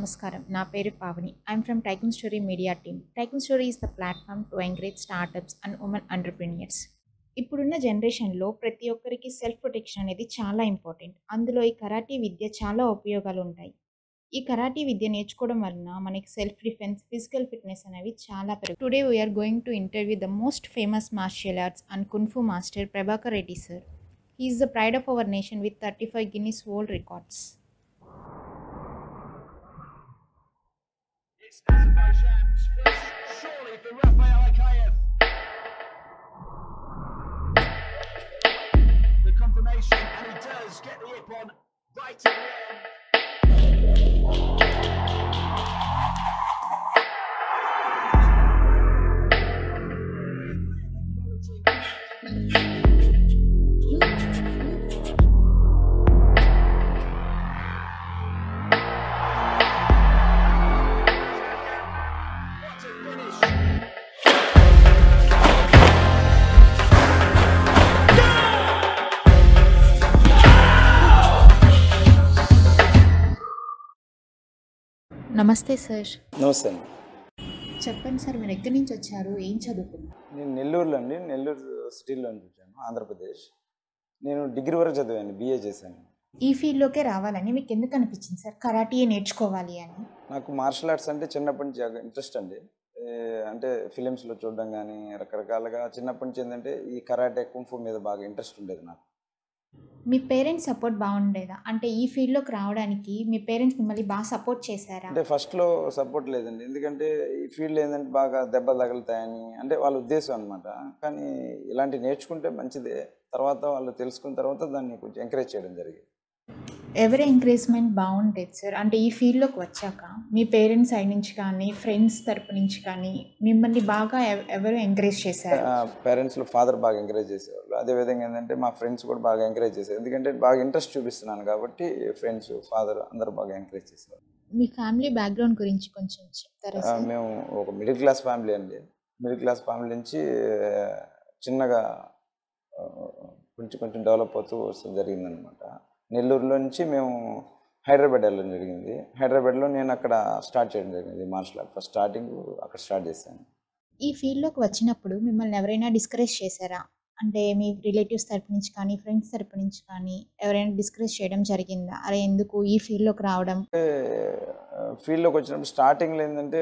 Namaskaram. Na peru Pavani. I'm from Tycoon Story Media team. Tycoon Story is the platform to encourage startups and women entrepreneurs. ఇప్పుడున్న జనరేషన్లో ప్రతి ఒక్కరికి self protection అనేది చాలా important. అందులో ఈ కరాటీ విద్య చాలా ఉపయోగాలు ఉంటాయి. ఈ కరాటీ విద్య నేర్చుకోవడం వలన మనకి సెల్ఫ్ డిఫెన్స్, ఫిజికల్ ఫిట్నెస్ అనేవి చాలా పెరుగుతాయి. Today we're going to interview the most famous martial arts and kung fu master Prabhakar Reddy sir. He is the pride of our nation with 35 Guinness World Records. It's Azerbaijan's first, surely for Rafael Akayev. The confirmation, and he does get the hip on right in the end. What a finish! నమస్తే sir. నమస్తే అండి. చెప్పండి sir, మీరు ఎక్కడి నుంచి వచ్చారు, ఏం చదువుకున్నారు? నేను నెల్లూరులో అండి, నెల్లూరు సిటీలో నుంచి వచ్చాను, ఆంధ్రప్రదేశ్. నేను డిగ్రీ వరకు చదివాను, BA చేశాను. ఈ ఫీల్డ్లోకే రావాలని మీకు ఎందుకు అనిపించింది సార్, కరాటీయే నేర్చుకోవాలి అని? నాకు మార్షల్ ఆర్ట్స్ అంటే చిన్నప్పటి నుంచి ఇంట్రెస్ట్ అండి. అంటే ఫిలిమ్స్లో చూడడం కానీ రకరకాలుగా చిన్నప్పటి నుంచి ఏంటంటే ఈ కరాటే కుంఫు మీద బాగా ఇంట్రెస్ట్ ఉండేది నాకు. మీ పేరెంట్స్ సపోర్ట్ బాగుండేదా? అంటే ఈ ఫీల్డ్లోకి రావడానికి మీ పేరెంట్స్ మిమ్మల్ని బాగా సపోర్ట్ చేశారా? అంటే ఫస్ట్లో సపోర్ట్ లేదండి, ఎందుకంటే ఈ ఫీల్డ్ ఏంటంటే బాగా దెబ్బలు తగులుతాయని అంటే వాళ్ళ ఉద్దేశం అనమాట. కానీ ఇలాంటివి నేర్చుకుంటే మంచిదే, తర్వాత వాళ్ళు తెలుసుకున్న తర్వాత దాన్ని కొంచెం ఎంకరేజ్ చేయడం జరిగింది. ఎవరి ఎంకరేజ్మెంట్ బాగుండేది సార్? అంటే ఈ ఫీల్డ్లోకి వచ్చాక మీ పేరెంట్స్ సైడ్ నుంచి కానీ ఫ్రెండ్స్ తరపు నుంచి కానీ మిమ్మల్ని బాగా ఎవరు ఎంకరేజ్ చేశారు? పేరెంట్స్లో ఫాదర్ బాగా ఎంకరేజ్ చేసేవాళ్ళు. అదేవిధంగా ఏంటంటే మా ఫ్రెండ్స్ కూడా బాగా ఎంకరేజ్ చేశారు, ఎందుకంటే బాగా ఇంట్రెస్ట్ చూపిస్తున్నాను కాబట్టి ఫ్రెండ్స్, ఫాదర్ అందరూ బాగా ఎంకరేజ్ చేసేవాళ్ళు. మీ ఫ్యామిలీ బ్యాక్గ్రౌండ్ గురించి కొంచెం చెప్తారా సార్? మేము ఒక మిడిల్ క్లాస్ ఫ్యామిలీ అండి. మిడిల్ క్లాస్ ఫ్యామిలీ నుంచి చిన్నగా కొంచెం కొంచెం డెవలప్ అవుతూ వస్తుంది జరిగిందనమాట. నెల్లూరులో నుంచి మేము హైదరాబాద్ వెళ్ళడం జరిగింది. హైదరాబాద్లో నేను అక్కడ స్టార్ట్ చేయడం జరిగింది మార్షల్ ఆర్ట్. ఫస్ట్ స్టార్టింగ్ అక్కడ స్టార్ట్ చేశాను. ఈ ఫీల్డ్లోకి వచ్చినప్పుడు మిమ్మల్ని ఎవరైనా డిస్కరేజ్ చేశారా? అంటే మీ రిలేటివ్స్ తరపు నుంచి కానీ ఫ్రెండ్స్ తరపు నుంచి కానీ ఎవరైనా డిస్కరేజ్ చేయడం జరిగిందా? అరే ఎందుకు ఈ ఫీల్డ్లోకి రావడం? ఫీల్డ్లోకి వచ్చినప్పుడు స్టార్టింగ్లో ఏంటంటే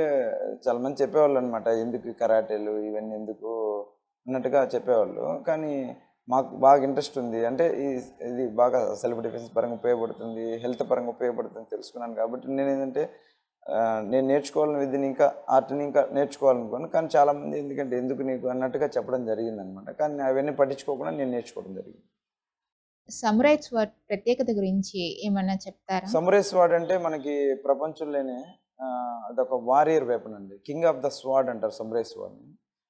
చాలా మంది చెప్పేవాళ్ళు అనమాట, ఎందుకు ఈ కరాటేలు ఇవన్నీ ఎందుకు అన్నట్టుగా చెప్పేవాళ్ళు. కానీ మాకు బాగా ఇంట్రెస్ట్ ఉంది, అంటే ఇది బాగా సెల్ఫ్ డిఫెన్స్ పరంగా ఉపయోగపడుతుంది, హెల్త్ పరంగా ఉపయోగపడుతుంది తెలుసుకున్నాను. కాబట్టి నేను ఏంటంటే నేను నేర్చుకోవాలని విద్యని ఇంకా ఆర్ట్ని ఇంకా నేర్చుకోవాలనుకోను. కానీ చాలామంది ఎందుకు నీకు అన్నట్టుగా చెప్పడం జరిగిందనమాట. కానీ అవన్నీ పట్టించుకోకుండా నేను నేర్చుకోవడం జరిగింది. సమురాయ్ స్వార్డ్ ప్రత్యేకత గురించి ఏమన్నా చెప్తారా? సమురాయ్ స్వార్డ్ అంటే మనకి ప్రపంచంలోనే అదొక వారియర్ వెపన్ అండి. కింగ్ ఆఫ్ ద స్వార్డ్ అంటారు సమురాయ్ స్వార్డ్ని.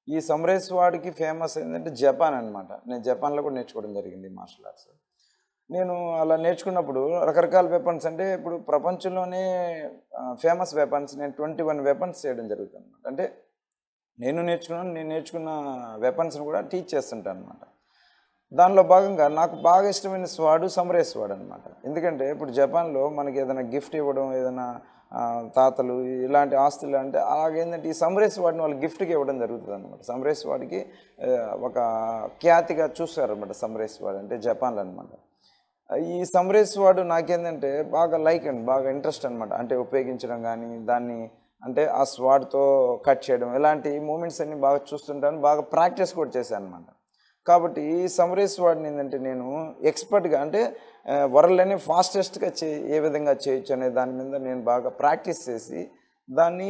ఈ సమురాయ్ స్వార్డ్కి ఫేమస్ ఏంటంటే జపాన్ అనమాట. నేను జపాన్లో కూడా నేర్చుకోవడం జరిగింది మార్షల్ ఆర్ట్స్. నేను అలా నేర్చుకున్నప్పుడు రకరకాల వెపన్స్, అంటే ఇప్పుడు ప్రపంచంలోనే ఫేమస్ వెపన్స్ నేను 21 వెపన్స్ చేయడం జరుగుతుంది అనమాట. అంటే నేను నేర్చుకున్న వెపన్స్ని కూడా టీచ్ చేస్తుంటాను అనమాట. దానిలో భాగంగా నాకు బాగా ఇష్టమైన స్వాడు సమురాయ్ స్వాడ్ అనమాట. ఎందుకంటే ఇప్పుడు జపాన్లో మనకి ఏదైనా గిఫ్ట్ ఇవ్వడం, ఏదైనా తాతలు ఇలాంటి ఆస్తులు అంటే అలాగేంటంటే ఈ సమురాయ్ స్వాడ్ని వాళ్ళు గిఫ్ట్కి ఇవ్వడం జరుగుతుంది అనమాట. సమురాయ్ స్వాడ్కి ఒక ఖ్యాతిగా చూస్తారనమాట సమురాయ్ స్వాడ్ అంటే జపాన్లో అనమాట. ఈ సమురాయ్ స్వాడ్ నాకేంటంటే బాగా లైక్ అండ్ బాగా ఇంట్రెస్ట్ అనమాట. అంటే ఉపయోగించడం కానీ దాన్ని అంటే ఆ స్వాడ్తో కట్ చేయడం ఇలాంటి మూమెంట్స్ అన్ని బాగా చూస్తుంటాను, బాగా ప్రాక్టీస్ కూడా చేశాను అనమాట. కాబట్టి ఈ సమురాయ్ స్వాడ్ని ఏంటంటే నేను ఎక్స్పర్ట్గా అంటే వరల్డ్లోనే ఫాస్టెస్ట్గా ఏ విధంగా చేయొచ్చు అనే దాని మీద నేను బాగా ప్రాక్టీస్ చేసి దాన్ని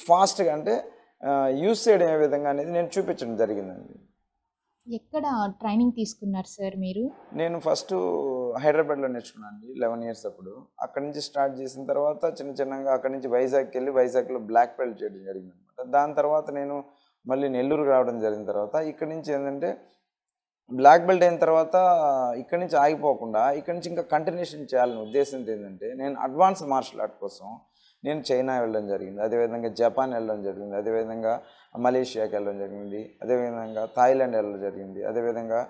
ఫాస్ట్గా అంటే యూస్ చేయడం ఏ విధంగా అనేది నేను చూపించడం జరిగిందండి. ఎక్కడ ట్రైనింగ్ తీసుకున్నారు సార్ మీరు? నేను ఫస్ట్ హైదరాబాద్లో నేర్చుకున్నాను అండి 11 years అప్పుడు. అక్కడి నుంచి స్టార్ట్ చేసిన తర్వాత చిన్నగా అక్కడి నుంచి వైజాగ్కి వెళ్ళి వైజాగ్లో బ్లాక్ బెల్ట్ చేయడం జరిగింది అనమాట. దాని తర్వాత నేను మళ్ళీ నెల్లూరుకి రావడం జరిగిన తర్వాత ఇక్కడి నుంచి ఏంటంటే బ్లాక్ బెల్ట్ అయిన తర్వాత ఇక్కడి నుంచి ఆగిపోకుండా ఇక్కడి నుంచి ఇంకా కంటిన్యూషన్ చేయాలని ఉద్దేశంతో ఏంటంటే నేను అడ్వాన్స్ మార్షల్ ఆర్ట్ కోసం నేను చైనా వెళ్ళడం జరిగింది, అదేవిధంగా జపాన్ వెళ్ళడం జరిగింది, అదేవిధంగా మలేషియాకి వెళ్ళడం జరిగింది, అదేవిధంగా థాయిలాండ్ వెళ్ళడం జరిగింది, అదేవిధంగా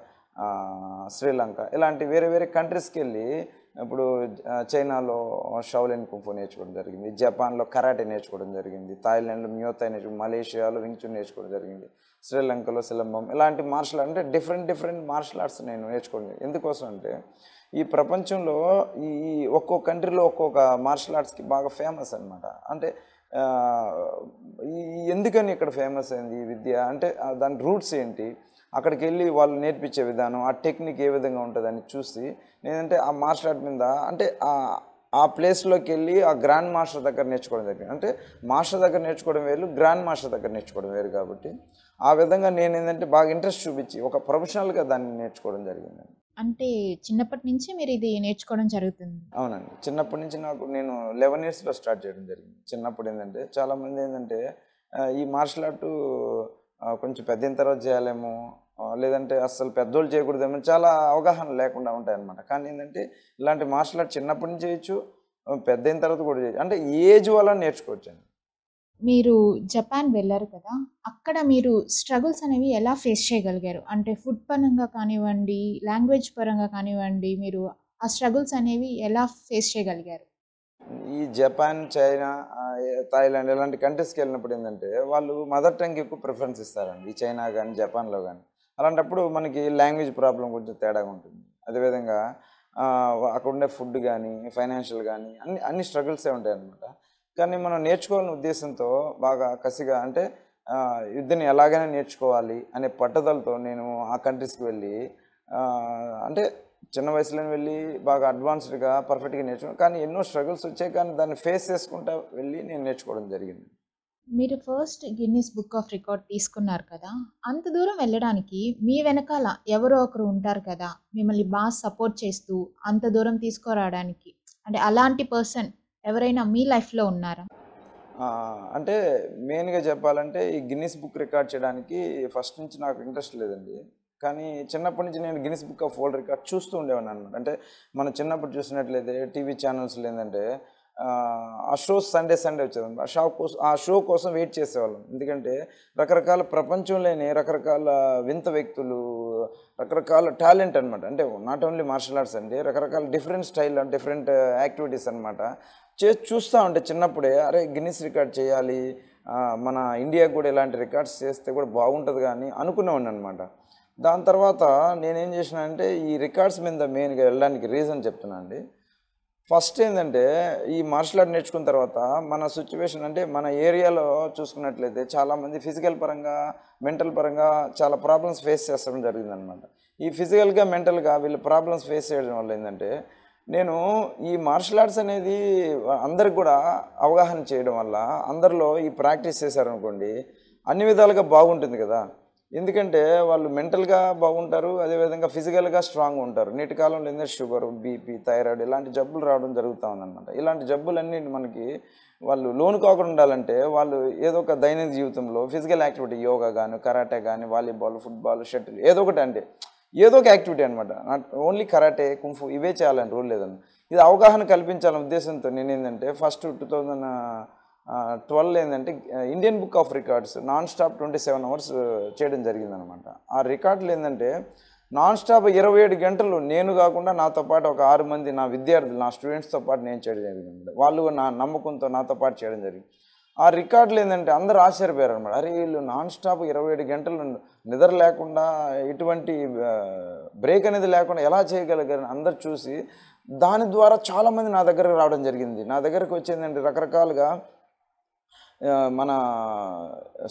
శ్రీలంక ఇలాంటి వేరే వేరే కంట్రీస్కి వెళ్ళి ఇప్పుడు చైనాలో షౌలిన్ కుంఫు నేర్చుకోవడం జరిగింది, జపాన్లో కరాటే నేర్చుకోవడం జరిగింది, థాయిలాండ్లో మ్యూతాయ్ నేర్చుకోవడం, మలేషియాలో వింగ్చున్ నేర్చుకోవడం జరిగింది, శ్రీలంకలో సిలంబం, ఇలాంటి మార్షల్ అంటే డిఫరెంట్ మార్షల్ ఆర్ట్స్ నేను నేర్చుకోవడం. ఎందుకోసం అంటే ఈ ప్రపంచంలో ఈ ఒక్కో కంట్రీలో ఒక్కొక్క మార్షల్ ఆర్ట్స్కి బాగా ఫేమస్ అనమాట. అంటే ఎందుకని ఇక్కడ ఫేమస్ అయింది ఈ విద్య అంటే దాని రూట్స్ ఏంటి, అక్కడికి వెళ్ళి వాళ్ళు నేర్పించే విధానం, ఆ టెక్నిక్ ఏ విధంగా ఉంటుందని చూసి నేనంటే ఆ మార్షల్ ఆర్ట్ మీద అంటే ఆ ప్లేస్లోకి వెళ్ళి ఆ గ్రాండ్ మాస్టర్ దగ్గర నేర్చుకోవడం జరిగింది. అంటే మాస్టర్ దగ్గర నేర్చుకోవడం వేరు, గ్రాండ్ మాస్టర్ దగ్గర నేర్చుకోవడం వేరు. కాబట్టి ఆ విధంగా నేను ఏంటంటే బాగా ఇంట్రెస్ట్ చూపించి ఒక ప్రొఫెషనల్గా దాన్ని నేర్చుకోవడం జరిగిందండి. అంటే చిన్నప్పటి నుంచి మీరు ఇది నేర్చుకోవడం జరుగుతుంది? అవునండి, చిన్నప్పటి నుంచి నేను 11 ఇయర్స్లో స్టార్ట్ చేయడం జరిగింది. చిన్నప్పుడు ఏంటంటే చాలామంది ఏంటంటే ఈ మార్షల్ ఆర్ట్ కొంచెం పెద్ద తర్వాత చేయాలేమో, లేదంటే అస్సలు పెద్దోళ్ళు చేయకూడదేమో, చాలా అవగాహన లేకుండా ఉంటాయన్నమాట. కానీ ఏంటంటే ఇలాంటి మార్షల్ ఆర్ట్ చిన్నప్పటి నుంచి చేయొచ్చు, పెద్ద తర్వాత కూడా చేయొచ్చు, అంటే ఏజ్ వల్ల నేర్చుకోవచ్చు అండి. మీరు జపాన్ వెళ్ళారు కదా, అక్కడ మీరు స్ట్రగుల్స్ అనేవి ఎలా ఫేస్ చేయగలిగారు? అంటే ఫుడ్ పరంగా కానివ్వండి, లాంగ్వేజ్ పరంగా కానివ్వండి, మీరు ఆ స్ట్రగుల్స్ అనేవి ఎలా ఫేస్ చేయగలిగారు? ఈ జపాన్, చైనా, థాయిలాండ్ ఇలాంటి కంట్రీస్కి వెళ్ళినప్పుడు ఏంటంటే వాళ్ళు మదర్ టంగ్ ఎక్కువ ప్రిఫరెన్స్ ఇస్తారండి, ఈ చైనా కానీ జపాన్లో కానీ. అలాంటప్పుడు మనకి లాంగ్వేజ్ ప్రాబ్లం కొంచెం తేడాగా ఉంటుంది. అదేవిధంగా అక్కడ ఉండే ఫుడ్ కానీ ఫైనాన్షియల్ కానీ అన్ని స్ట్రగుల్సే ఉంటాయి అన్నమాట. కానీ మనం నేర్చుకోవాలనే ఉద్దేశంతో బాగా కసిగా అంటే యుద్ధాన్ని ఎలాగైనా నేర్చుకోవాలి అనే పట్టుదలతో నేను ఆ కంట్రీస్కి వెళ్ళి అంటే చిన్న వయసులోనే వెళ్ళి బాగా అడ్వాన్స్డ్గా పర్ఫెక్ట్గా నేర్చుకున్నాను. కానీ ఎన్నో స్ట్రగుల్స్ వచ్చాయి, కానీ దాన్ని ఫేస్ చేసుకుంటూ వెళ్ళి నేను నేర్చుకోవడం జరిగింది. మీరు first Guinness book of record తీసుకున్నారు కదా, అంత దూరం వెళ్ళడానికి మీ వెనకాల ఎవరో ఒకరు ఉంటారు కదా మిమ్మల్ని బాగా సపోర్ట్ చేస్తూ అంత దూరం తీసుకురావడానికి, అంటే అలాంటి పర్సన్ ఎవరైనా మీ లైఫ్లో ఉన్నారా? అంటే మెయిన్గా చెప్పాలంటే ఈ గిన్నిస్ బుక్ రికార్డ్ చేయడానికి ఫస్ట్ నుంచి నాకు ఇంట్రెస్ట్ లేదండి. కానీ చిన్నప్పటి నుంచి నేను Guinness book of world record చూస్తూ ఉండేవాడిని అనమాట. అంటే మనం చిన్నప్పుడు చూసినట్లయితే టీవీ ఛానల్స్లో ఏంటంటే ఆ షోస్ సండే వచ్చేది. ఆ షో కోసం వెయిట్ చేసేవాళ్ళం. ఎందుకంటే రకరకాల ప్రపంచంలోని రకరకాల వింత వ్యక్తులు, రకరకాల టాలెంట్ అనమాట. అంటే నాట్ ఓన్లీ మార్షల్ ఆర్ట్స్ అండి, రకరకాల డిఫరెంట్ స్టైల్ డిఫరెంట్ యాక్టివిటీస్ అనమాట. చూస్తూ ఉంటే చిన్నప్పుడే అరే గిన్నిస్ రికార్డ్ చేయాలి, మన ఇండియాకి కూడా ఇలాంటి రికార్డ్స్ చేస్తే కూడా బాగుంటుంది కానీ అనుకునేవాడిని అనమాట. దాని తర్వాత నేనేం చేసినానంటే ఈ రికార్డ్స్ మీద మెయిన్గా వెళ్ళడానికి రీజన్ చెప్తున్నా అండి. ఫస్ట్ ఏంటంటే ఈ మార్షల్ ఆర్ట్ నేర్చుకున్న తర్వాత మన సిచ్యువేషన్ అంటే మన ఏరియాలో చూసుకున్నట్లయితే చాలామంది ఫిజికల్ పరంగా మెంటల్ పరంగా చాలా ప్రాబ్లమ్స్ ఫేస్ చేస్తడం జరిగిందనమాట. ఈ ఫిజికల్గా మెంటల్గా వీళ్ళు ప్రాబ్లమ్స్ ఫేస్ చేయడం వల్ల ఏంటంటే నేను ఈ మార్షల్ ఆర్ట్స్ అనేది అందరికి కూడా అవగాహన చేయడం వల్ల అందరిలో ఈ ప్రాక్టీస్ చేశారనుకోండి అన్ని విధాలుగా బాగుంటుంది కదా. ఎందుకంటే వాళ్ళు మెంటల్గా బాగుంటారు, అదేవిధంగా ఫిజికల్గా స్ట్రాంగ్ ఉంటారు. నేటి కాలంలో ఏంటంటే షుగర్, బీపీ, థైరాయిడ్ ఇలాంటి జబ్బులు రావడం జరుగుతూ ఉందన్నమాట. ఇలాంటి జబ్బులన్నీ మనకి వాళ్ళు లోను కాకుండా ఉండాలంటే వాళ్ళు ఏదో ఒక దైనందిన జీవితంలో ఫిజికల్ యాక్టివిటీ, యోగా కానీ, కరాటే కానీ, వాలీబాల్, ఫుట్బాల్, షటిల్ ఏదో ఒకటి అంటే ఏదో ఒక యాక్టివిటీ అనమాట. నాట్ ఓన్లీ కరాటే, కుంఫు ఇవే చేయాలని రూల్ లేదన్న. ఇది అవగాహన కల్పించాలనే ఉద్దేశంతో నేను ఏంటంటే ఫస్ట్ 2012 ఏంటంటే Indian book of records non stop 27 hours చేయడం జరిగిందనమాట. ఆ రికార్డులు ఏంటంటే నాన్ స్టాప్ 27 గంటలు నేను కాకుండా నాతో పాటు ఒక 6 మంది నా విద్యార్థులు, నా స్టూడెంట్స్తో పాటు నేను చేయడం జరిగింది. వాళ్ళు నా నమ్మకంతో నాతో పాటు చేయడం జరిగింది. ఆ రికార్డులు ఏంటంటే అందరూ ఆశ్చర్యపోయారు అనమాట. అరే వీళ్ళు నాన్ స్టాప్ 27 గంటలు నిద్ర లేకుండా ఎటువంటి బ్రేక్ అనేది లేకుండా ఎలా చేయగలిగారు అందరు చూసి దాని ద్వారా చాలామంది నా దగ్గరకు రావడం జరిగింది. నా దగ్గరకు వచ్చేందంటే రకరకాలుగా మన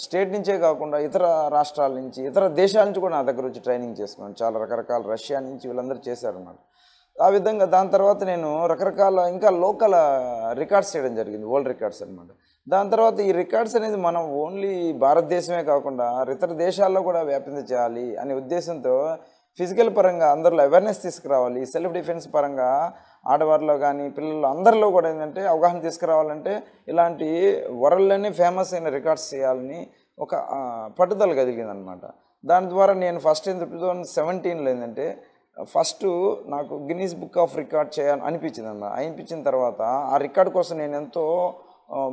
స్టేట్ నుంచే కాకుండా ఇతర రాష్ట్రాల నుంచి, ఇతర దేశాల నుంచి కూడా నా దగ్గర వచ్చి ట్రైనింగ్ చేసుకున్నాను. చాలా రకరకాల రష్యా నుంచి వీళ్ళందరూ చేశారన్నమాట. ఆ విధంగా దాని తర్వాత నేను రకరకాల ఇంకా లోకల్ రికార్డ్స్ చేయడం జరిగింది, వరల్డ్ రికార్డ్స్ అనమాట. దాని తర్వాత ఈ రికార్డ్స్ అనేది మనం ఓన్లీ భారతదేశమే కాకుండా ఇతర దేశాల్లో కూడా వ్యాపించి చేయాలి అనే ఉద్దేశంతో ఫిజికల్ పరంగా అందరిలో అవేర్నెస్ తీసుకురావాలి, సెల్ఫ్ డిఫెన్స్ పరంగా ఆడవారిలో కానీ పిల్లలు అందరిలో కూడా ఏంటంటే అవగాహన తీసుకురావాలంటే ఇలాంటి వరల్డ్లోనే ఫేమస్ అయిన రికార్డ్స్ చేయాలని ఒక పట్టుదల కలిగిందనమాట. దాని ద్వారా నేను ఫస్ట్ 2017లో ఏంటంటే ఫస్ట్ నాకు గిన్నీస్ బుక్ ఆఫ్ రికార్డ్ చేయాలని అనిపించింది అన్నమాట. అనిపించిన తర్వాత ఆ రికార్డ్ కోసం నేను ఎంతో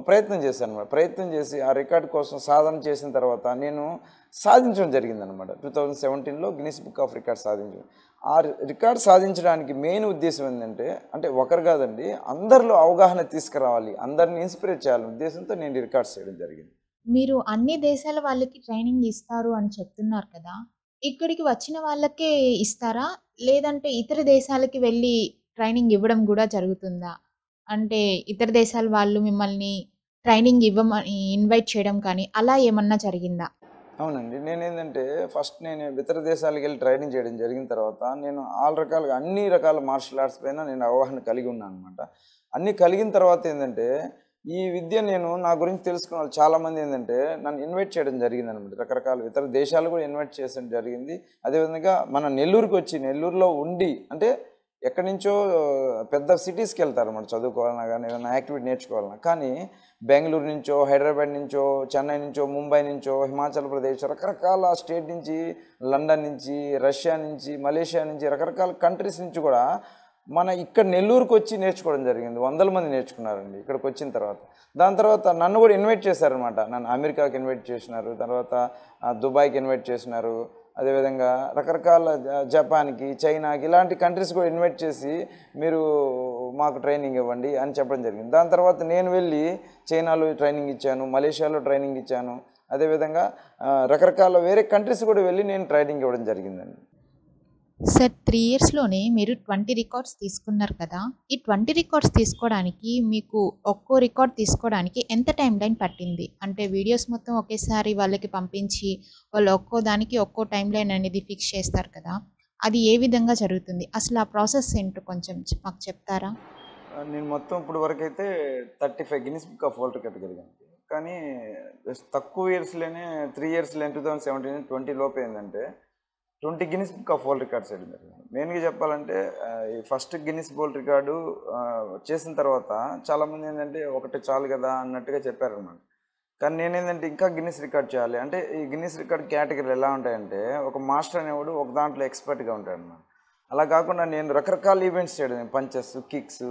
ప్రయత్నం చేశాను అనమాట. ప్రయత్నం చేసి ఆ రికార్డ్ కోసం సాధన చేసిన తర్వాత నేను సాధించడం జరిగిందనమాట. 2017లో గిన్నిస్ బుక్ ఆఫ్ రికార్డ్ సాధించాను. ఆ రికార్డ్ సాధించడానికి మెయిన్ ఉద్దేశం ఏంటంటే, అంటే ఒకరు కాదండి, అందరిలో అవగాహన తీసుకురావాలి, అందరిని ఇన్స్పిరేట్ చేయాలనే ఉద్దేశంతో నేను ఈ రికార్డ్స్ చేయడం జరిగింది. మీరు అన్ని దేశాల వాళ్ళకి ట్రైనింగ్ ఇస్తారు అని చెప్తున్నారు కదా! ఇక్కడికి వచ్చిన వాళ్ళకే ఇస్తారా? లేదంటే ఇతర దేశాలకి వెళ్ళి ట్రైనింగ్ ఇవ్వడం గూడా జరుగుతుందా? అంటే ఇతర దేశాల వాళ్ళు మిమ్మల్ని ట్రైనింగ్ ఇవ్వమని ఇన్వైట్ చేయడం కానీ అలా ఏమన్నా జరిగిందా? అవునండి. నేనేంటంటే ఫస్ట్ నేను ఇతర దేశాలకు వెళ్ళి ట్రైనింగ్ చేయడం జరిగిన తర్వాత నేను అన్ని రకాల మార్షల్ ఆర్ట్స్ పైన నేను అవగాహన కలిగి ఉన్నాను అనమాట. అన్నీ కలిగిన తర్వాత ఏంటంటే ఈ విద్య నేను నా గురించి తెలుసుకున్న వాళ్ళు చాలామంది ఏంటంటే నన్ను ఇన్వైట్ చేయడం జరిగింది అనమాట. రకరకాల ఇతర దేశాలు కూడా ఇన్వైట్ చేయడం జరిగింది. అదేవిధంగా మన నెల్లూరుకి వచ్చి నెల్లూరులో ఉండి, అంటే ఎక్కడి నుంచో పెద్ద సిటీస్కి వెళ్తారు అన్నమాట చదువుకోవాలన్నా కానీ ఏదైనా యాక్టివిటీ నేర్చుకోవాలన్నా. కానీ బెంగళూరు నుంచో, హైదరాబాద్ నుంచో, చెన్నై నుంచో, ముంబై నుంచో, హిమాచల్ ప్రదేశ్, రకరకాల స్టేట్ నుంచి, లండన్ నుంచి, రష్యా నుంచి, మలేషియా నుంచి, రకరకాల కంట్రీస్ నుంచి కూడా మన ఇక్కడ నెల్లూరుకి వచ్చి నేర్చుకోవడం జరిగింది. 100 మంది నేర్చుకున్నారండి ఇక్కడికి వచ్చిన తర్వాత. దాని తర్వాత నన్ను కూడా ఇన్వైట్ చేశారనమాట. నన్ను అమెరికాకి ఇన్వైట్ చేసినారు, తర్వాత దుబాయ్కి ఇన్వైట్ చేసినారు, అదేవిధంగా రకరకాల జపాన్కి, చైనాకి, ఇలాంటి కంట్రీస్ కూడా ఇన్వైట్ చేసి మీరు మాకు ట్రైనింగ్ ఇవ్వండి అని చెప్పడం జరిగింది. దాని తర్వాత నేను వెళ్ళి చైనాలో ట్రైనింగ్ ఇచ్చాను, మలేషియాలో ట్రైనింగ్ ఇచ్చాను, అదేవిధంగా రకరకాల వేరే కంట్రీస్ కూడా వెళ్ళి నేను ట్రైనింగ్ ఇవ్వడం జరిగిందండి. సార్ 3 ఇయర్స్‌లోనే మీరు 20 రికార్డ్స్ తీసుకున్నారు కదా! ఈ 20 రికార్డ్స్ తీసుకోవడానికి మీకు ఒక్కో రికార్డ్ తీసుకోవడానికి ఎంత టైమ్ లైన్ పట్టింది? అంటే వీడియోస్ మొత్తం ఒకేసారి వాళ్ళకి పంపించి వాళ్ళు ఒక్కో దానికి ఒక్కో టైమ్ లైన్ అనేది ఫిక్స్ చేస్తారు కదా! అది ఏ విధంగా జరుగుతుంది? అసలు ఆ ప్రాసెస్ ఏంటో కొంచెం మాకు చెప్తారా? నేను మొత్తం ఇప్పుడు వరకైతే 35 Guinness book of world record కలిగాను. కానీ తక్కువ ఇయర్స్లోనే 3 ఇయర్స్లోనే 2017, 20 లోపు ఏంటంటే 20 Guinness book of world records చేయడం జరిగింది. మెయిన్గా చెప్పాలంటే ఈ ఫస్ట్ గిన్నిస్ వరల్డ్ రికార్డు చేసిన తర్వాత చాలామంది ఏంటంటే ఒకటి చాలు కదా అన్నట్టుగా చెప్పారన్నమాట. కానీ నేనేంటంటే ఇంకా గిన్నిస్ రికార్డ్ చేయాలి. అంటే ఈ గిన్నిస్ రికార్డ్ కేటగిరీలు ఎలా ఉంటాయంటే, ఒక మాస్టర్ అనేవాడు ఒక దాంట్లో ఎక్స్పర్ట్గా ఉంటాడన్నమాట. అలా కాకుండా నేను రకరకాల ఈవెంట్స్ చేయడం, పంచెస్, కిక్స్,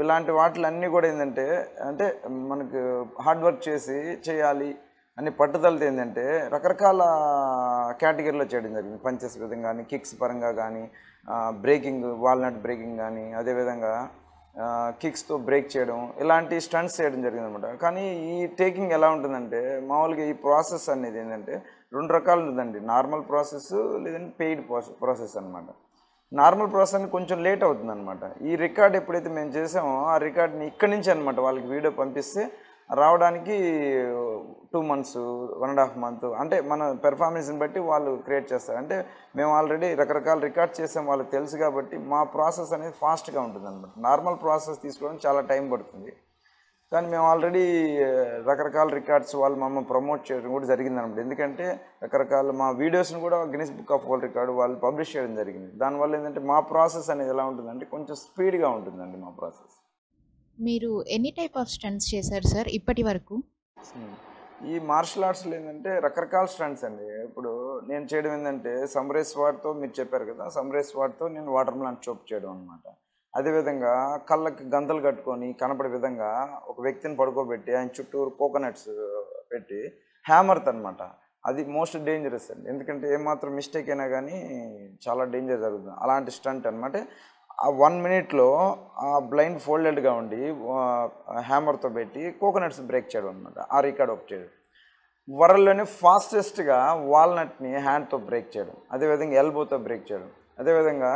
ఇలాంటి వాటిలన్నీ కూడా ఏంటంటే, అంటే మనకు హార్డ్ వర్క్ చేసి చేయాలి అని పట్టుదలతో ఏంటంటే రకరకాల కేటగిరీలో చేయడం జరిగింది. పంచెస్ విధంగా కానీ, కిక్స్ పరంగా కానీ, బ్రేకింగ్, వాల్నట్ బ్రేకింగ్ కానీ, అదేవిధంగా కిక్స్తో బ్రేక్ చేయడం, ఇలాంటి స్టంట్స్ చేయడం జరిగింది అనమాట. కానీ ఈ టేకింగ్ ఎలా ఉంటుందంటే, మామూలుగా ఈ ప్రాసెస్ అనేది ఏంటంటే 2 రకాలు ఉంటుందండి. నార్మల్ ప్రాసెస్, లేదంటే పెయిడ్ ప్రాసెస్ అనమాట. నార్మల్ ప్రాసెస్ అని కొంచెం లేట్ అవుతుంది అనమాట. ఈ రికార్డ్ ఎప్పుడైతే మేము చేసామో ఆ రికార్డ్ని ఇక్కడి నుంచి అనమాట వాళ్ళకి వీడియో పంపిస్తే రావడానికి 2 months, 1.5 months, అంటే మన పెర్ఫార్మెన్స్ని బట్టి వాళ్ళు క్రియేట్ చేస్తారు. అంటే మేము ఆల్రెడీ రకరకాల రికార్డ్ చేసాం, వాళ్ళకి తెలుసు కాబట్టి మా ప్రాసెస్ అనేది ఫాస్ట్గా ఉంటుంది అనమాట. నార్మల్ ప్రాసెస్ తీసుకోవడం చాలా టైం పడుతుంది. కానీ మేము ఆల్రెడీ రకరకాల రికార్డ్స్ వాళ్ళు మమ్మల్ని ప్రమోట్ చేయడం కూడా జరిగిందనమాట. ఎందుకంటే రకరకాల మా వీడియోస్ని కూడా Guinness book of world record వాళ్ళు పబ్లిష్ చేయడం జరిగింది. దానివల్ల ఏంటంటే మా ప్రాసెస్ అనేది ఎలా ఉంటుందంటే కొంచెం స్పీడ్గా ఉంటుందండి మా ప్రాసెస్. మీరు ఎన్ని టైప్ ఆఫ్ స్టంట్స్ చేశారు సార్ ఇప్పటి వరకు? ఈ మార్షల్ ఆర్ట్స్లో ఏంటంటే రకరకాల స్టంట్స్ అండి. ఇప్పుడు నేను చేయడం ఏంటంటే సమ్రైజ్ స్వాడ్తో, మీరు చెప్పారు కదా, సమ్రైజ్ స్వాడ్తో నేను వాటర్ మెలన్ చోప్ చేయడం అనమాట. అదేవిధంగా కళ్ళకి గంతలు కట్టుకొని కనపడే విధంగా ఒక వ్యక్తిని పడుకోబెట్టి ఆయన చుట్టూరు కోకోనట్స్ పెట్టి హ్యామర్తో అనమాట. అది మోస్ట్ డేంజరస్ అండి. ఎందుకంటే ఏమాత్రం మిస్టేక్ అయినా కానీ చాలా డేంజర్ జరుగుతుంది. అలాంటి స్టంట్ అనమాట. ఆ 1 minute ఆ బ్లైండ్ ఫోల్డెడ్గా ఉండి హ్యామర్తో పెట్టి కోకోనట్స్ బ్రేక్ చేయడం అనమాట. ఆ రికార్డ్ ఒక చేయడం. వరల్డ్లోనే ఫాస్టెస్ట్గా వాల్నట్ని హ్యాండ్తో బ్రేక్ చేయడం, అదేవిధంగా ఎల్బోతో బ్రేక్ చేయడం, అదేవిధంగా